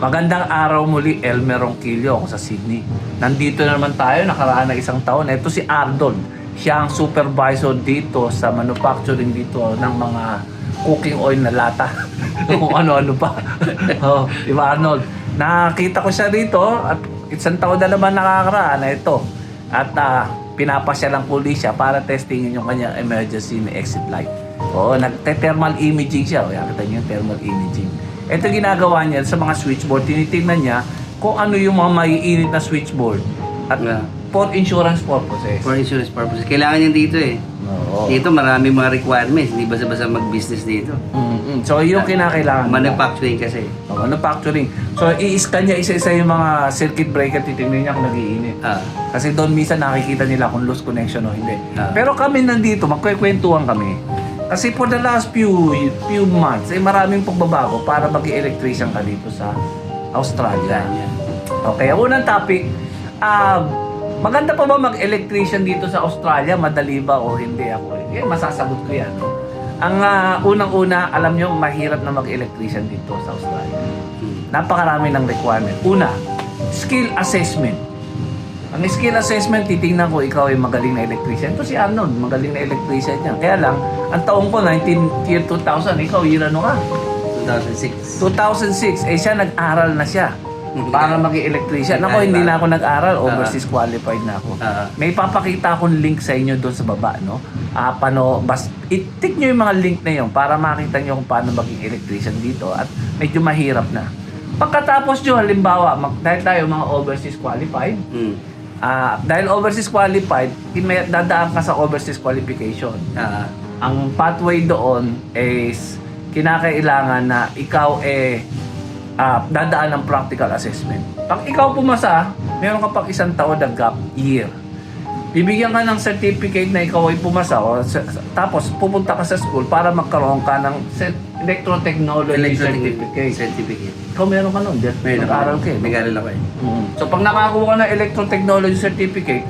Magandang araw muli, Elmer Ronquillo ako sa Sydney. Nandito na naman tayo, nakaraan na isang taon. Ito si Arnold. Siya ang supervisor dito sa manufacturing dito ng mga cooking oil na lata. Kung ano-ano pa. Oh, di ba Arnold? Nakita ko siya dito at isang taon na naman nakakaraan na ito. At pinapasyalang puli siya para testingin yung kanyang emergency exit light. Oo, nagte-thermal imaging siya. O, nakita niyo yung thermal imaging. Ito ginagawa niya sa mga switchboard. Tinitingnan niya kung ano yung mga maiinit na switchboard. At for insurance purposes. For insurance purposes. Kailangan yan dito eh. Oo. Dito marami mga requirements. Hindi basta-basta mag-business dito. So, yung kinakailangan. Manufacturing kasi. Manufacturing. So, i-scan niya isa-isa yung mga circuit breaker. Titingnan niya kung nag-iinit. Kasi doon minsan nakikita nila kung loose connection o hindi. Pero kami nandito, magkwekwentuhan kami. Kasi for the last few months, maraming pagbabago para mag-electrician ka dito sa Australia. Okay, ang unang topic, maganda pa ba mag-electrician dito sa Australia? Madali ba o hindi ako? Masasagot ko yan. Ang unang-una, alam nyo, mahirap na mag-electrician dito sa Australia. Napakarami ng requirement. Una, skill assessment. Ang skill assessment, titingnan ko ikaw ay magaling na electrician. Ito si Arnold, magaling na electrician niya. Kaya lang, ang taong ko, year 2000, ikaw, year ano ka? 2006. 2006, siya nag-aral na siya para maging electrician. Ako, hindi na ako nag-aral, overseas qualified na ako. May papakita akong link sa inyo doon sa baba, no? I-tick nyo yung mga link na yun para makita nyo kung paano maging electrician dito at medyo mahirap na. Pagkatapos nyo, halimbawa, dahil tayo mga overseas qualified, dahil overseas qualified, dadaan ka sa overseas qualification. Ang pathway doon is kinakailangan na ikaw dadaan ng practical assessment. Pag ikaw pumasa, meron ka pang isang taon na gap year. Bibigyan ka ng certificate na ikaw ay pumasa tapos pupunta ka sa school para magkaroon ka ng electrotechnology certificate. Ikaw meron ka nun, nag-aaral ka eh. Nag-aaral ako eh. So pag nakakuha ka ng electrotechnology certificate,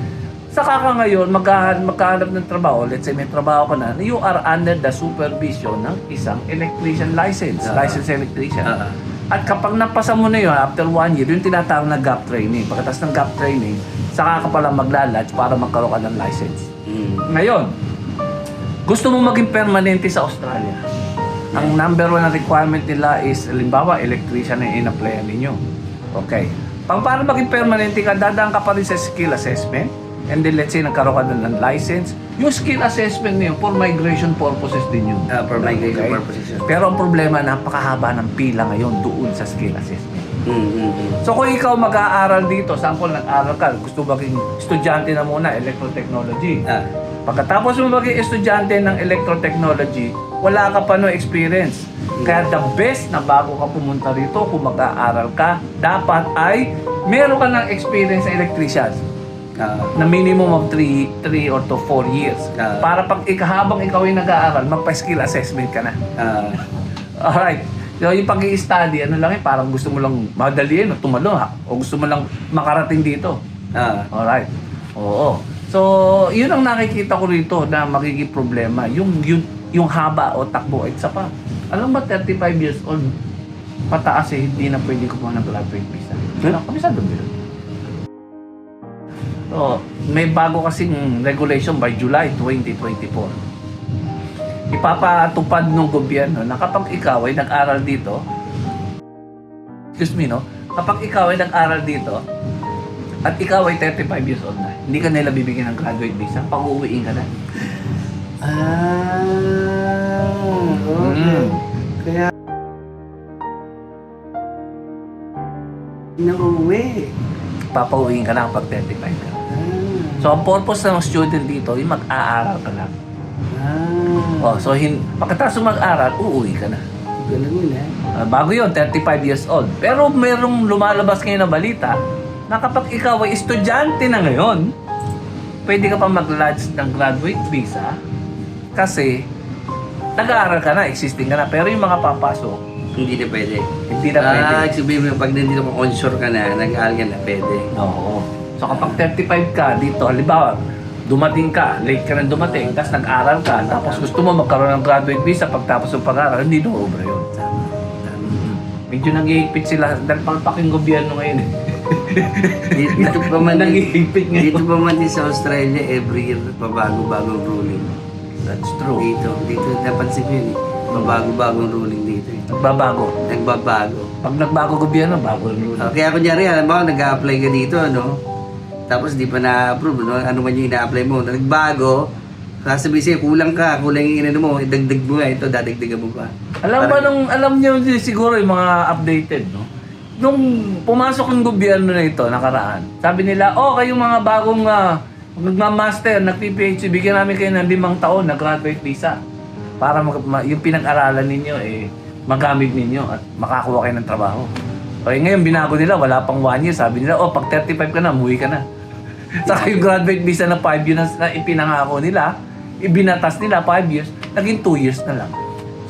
saka ka ngayon magkahanap ng trabaho, let's say may trabaho ka na, you are under the supervision ng isang electrician licensed electrician. At kapag napasa mo na yun, after 1 year, yung tinatawag na gap training. Pagkatapos ng gap training, saka ka pala maglalodge para magkaroon ka ng license. Ngayon, gusto mo maging permanente sa Australia. Ang number 1 na requirement nila is, halimbawa, electrician na in-applyan ninyo. Okay. Para maging permanente ka, dadaan ka pa rin sa skill assessment. And then let's say nagkaroon ka ng license. Yung skill assessment niyo for migration purposes din yun. For migration purposes. Pero ang problema, napakahaba ng pila ngayon doon sa skill assessment. So kung ikaw mag-aaral dito, saan ko nag-aaral ka? Gusto maging estudyante na muna, electrotechnology. Pagkatapos mo maging estudyante ng electrotechnology, wala ka pa no experience. Kaya the best na bago ka pumunta rito, kung mag-aaral ka, dapat ay meron ka ng experience sa electrician. Na minimum of 3 or to 4 years. Para pag habang ikaw ay nag-aaral, magpa-skill assessment ka na. Alright. So yung pag-i-study, ano lang parang gusto mo lang madaliin o tumalo o gusto mo lang makarating dito. Alright. Oo. So, yun ang nakikita ko rito na magiging problema. Yung haba o takbo ay isa pa. Alam mo, 35 years old, pataas hindi na pwede kumuha ng graduate visa. Kabisado ba yun? So, may bago kasing regulation by July 2024. Ipapatupad ng gobyerno na kapag ikaw ay nag-aral dito, kapag ikaw ay nag-aral dito, at ikaw ay 35 years old na, hindi ka nila bibigyan ng graduate visa, pag-uwiin ka na. Okay. Kaya nauwi. Papauwiin ka na kapag 35 ka. So, ang purpose ng student dito, yung mag-aaral ka lang. So, pagkatapos mag-aral, uuwi ka na. Ganun yun bago yun, 35 years old. Pero merong lumalabas ngayon na balita na kapag ikaw ay estudyante na ngayon, pwede ka pa mag-lodge ng graduate visa kasi nag-aaral ka na, existing ka na. Pero yung mga papasok, hindi na pwede. Hindi na pwede. Sabihin mo, pag nandito ka onshore ka na, nag-aaral ka na, pwede. Oo. So kapag 35 ka dito, halimbawa, dumating ka, late ka na dumating, tapos nag-aral ka, tapos gusto mo magkaroon ng graduate visa pagtapos ng pag-aaral, hindi na obra yun. Medyo nag-iigpit sila dahil palpaking gobyerno ngayon. Dito pa man Nag-iigpit ngayon. dito pa man din sa Australia, every year pabago-bagong ruling. That's true. Dito napansin ko yun eh. Pabago-bagong ruling dito eh. Nagbabago. Nagbabago. Pag nagbago gobyerno, bago rin. Kaya kunyari, alam mo, nag-a-apply ka dito, ano? Tapos di pa na-approve, no? Ano man yung ina-apply mo. Nagbago, sasabihin sa'yo, kulang yung inano mo, idagdag mo nga ito, dadagdagan mo pa. Alam niyo siguro yung mga updated, no? Nung pumasok ang gobyerno na ito, nakaraan, sabi nila, kayong mga bagong nagma-master, nag-PhD, bigyan namin kayo ng 5 taon na graduate visa. Para yung pinag-aralan ninyo, magamit ninyo at makakuha kayo ng trabaho. Okay, ngayon binago nila, wala pang 1 year. Sabi nila, pag 35 ka na, umuwi ka na. Saka yung graduate visa na 5 years na ipinangako nila, ibinatas nila 5 years, naging 2 years na lang.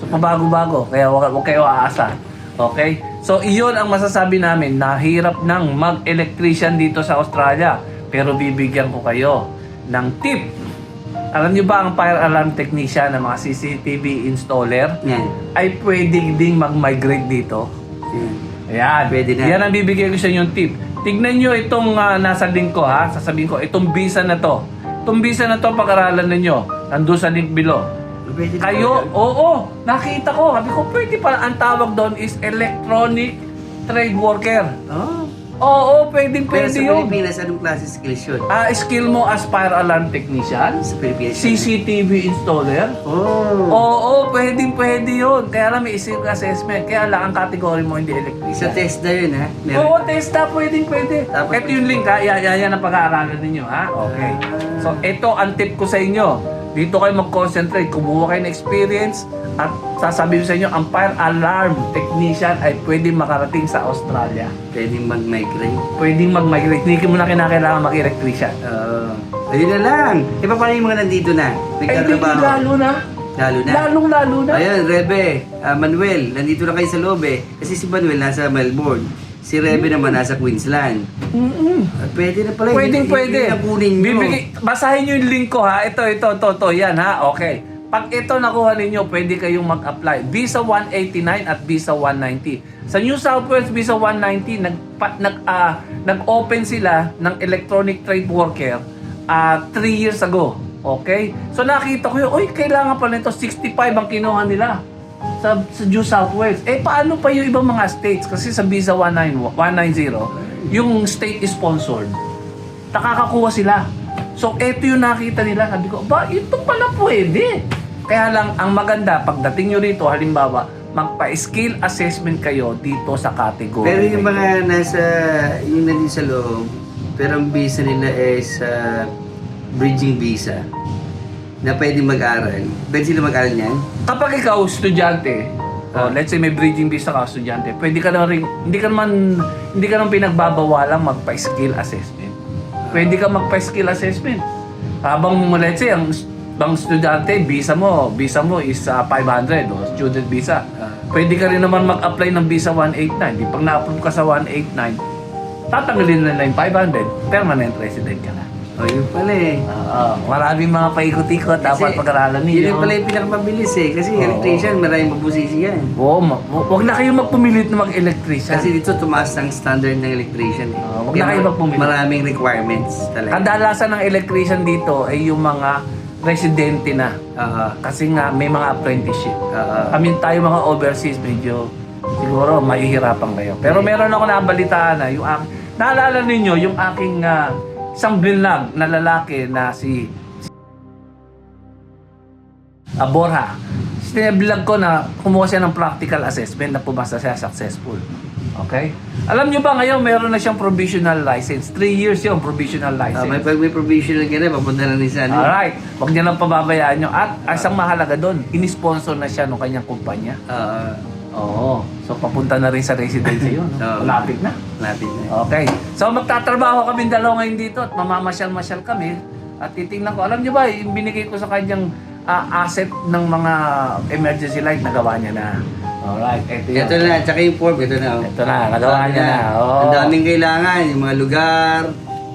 So, pabago-bago. Kaya huwag kayo aasa. Okay? So, iyon ang masasabi namin. Nahirap ng mag-electrician dito sa Australia. Pero bibigyan ko kayo ng tip. Alam niyo ba ang fire alarm technician ng mga CCTV installer Yan. ay pwedeng ding mag-migrate dito? Ayan. Pwede na. Yan ang bibigyan ko sa inyo yung tip. Tignan nyo itong nasa link ko ha. Sasabihin ko, itong visa na to. Itong visa na to, pag-aralan ninyo. Nandun sa link below. Pwede na Kayo, pala. oo, nakita ko. Sabi ko, pwede pala. Ang tawag doon is electronic trade worker. Oo, Pero pwede sa yun. Pilipinas, anong klase skills yun? Skill mo as fire alarm technician, Sa Pilipinas. CCTV installer. Oo, pwede yun. Kaya lang may skill assessment. Kaya lang ang category mo hindi Sa electrician. test na yun, ha? Oo, testa, pwede. Tapos- Ito yung link ha, yan ang pag-aaralan ninyo ha. Okay. So, ito ang tip ko sa inyo. Dito kayo mag-concentrate, kumuha kayo ng experience at sasabihin sa inyo, ang fire alarm technician ay pwedeng makarating sa Australia. Pwedeng mag-migrate. Pwedeng mag-migrate. Hindi mo na kinakailangan mag-electrician. Ayun na lang. Paano yung mga nandito na? Nagtatrabaho. Lalo na. Lalong-lalo na. Ayun, Rebe, Manuel, nandito na kayo sa loob eh. Kasi si Manuel nasa Melbourne. Si Rebe naman nasa Queensland. Pwede na pala. Pwede. Nakunin nyo. Basahin nyo yung link ko ha. Ito. Yan ha. Okay. Pag ito nakuha ninyo, pwede kayong mag-apply. Visa 189 at Visa 190. Sa New South Wales Visa 190, nag-open sila ng electronic trade worker 3 years ago. Okay? So nakita ko yun, kailangan pala nito 65 ang kinuha nila sa New South Wales. Paano pa yung ibang mga states? Kasi sa Visa 190, yung state is sponsored. Nakakakuha sila. So, eto yung nakita nila. Sabi ko, ito pala pwede. Kaya lang, ang maganda, pagdating nyo rito, halimbawa, magpa-skill assessment kayo dito sa category. Pero yung mga yung nandito sa loob, pero ang visa nila is bridging visa na pwede mag-aral. Pwede sila mag-aral niyan? Kapag ikaw, estudyante, let's say may bridging visa ka, estudyante, pwede ka na rin, hindi ka naman pinagbabawalang magpa-skill assessment. Pwede ka magpa-skill assessment. Habang, let's say, ang estudyante, visa mo is 500 student visa. Pwede ka rin naman mag-apply ng visa 189. Di pag na-approve ka sa 189, tatanggalin na yung 500, permanent resident ka na. Yun pala eh. Maraming mga paikot-ikot, dapat pag-aralan ninyo. Yun pala yung pinakamabilis eh. Kasi electrician, maraming mabusisi yan. Huwag na kayo magpumilit na mag-electrician. Kasi dito tumaas ang standard ng electrician eh. Huwag na kayo magpumilit. Maraming requirements talaga. Kadalasan ng electrician dito ay yung mga residente na. Kasi nga may mga apprenticeship. Kami tayo mga overseas, medyo siguro mahihirapan kayo. Pero meron ako nabalitaan na naalala ninyo yung aking isang binlag na lalaki na si Borja. Sinabilag ko na kumuha siya ng practical assessment na pumasa siya successful. Okay? Alam nyo ba ngayon meron na siyang provisional license. 3 years yung provisional license. May provisional ka na, papunta na rin sa ano. Alright. Huwag niya lang pababayaan nyo. At isang mahalaga doon, inisponsor na siya ng kanyang kumpanya. Oo. So, papunta na rin sa residency yun. Malapit na. Lapit na. Okay. So, magtatrabaho kami dalawa ngayon dito at mamamasyal-masyal kami. At titingnan ko. Alam niyo ba, yung binigay ko sa kanyang asset ng mga emergency light, nagawa niya na. Alright. Ito na, tsaka yung form, ito na. Ito na, nagawa niya na. Ang daming kailangan, yung mga lugar.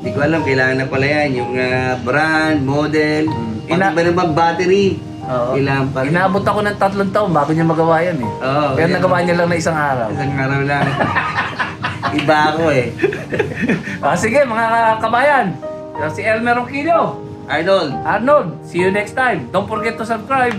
Hindi ko alam, kailangan na pala yan. Yung brand, model, pati ba naman battery. Oo, kailangan pa rin. Inaabot ako ng 3 taon bago niya magawa yan eh. Oo, Kaya yan. nagawa niya lang na isang araw. Isang araw lang. Iba ako eh. Sige mga kabayan, si Elmer Ronquillo, Idol. Arnold, see you next time. Don't forget to subscribe.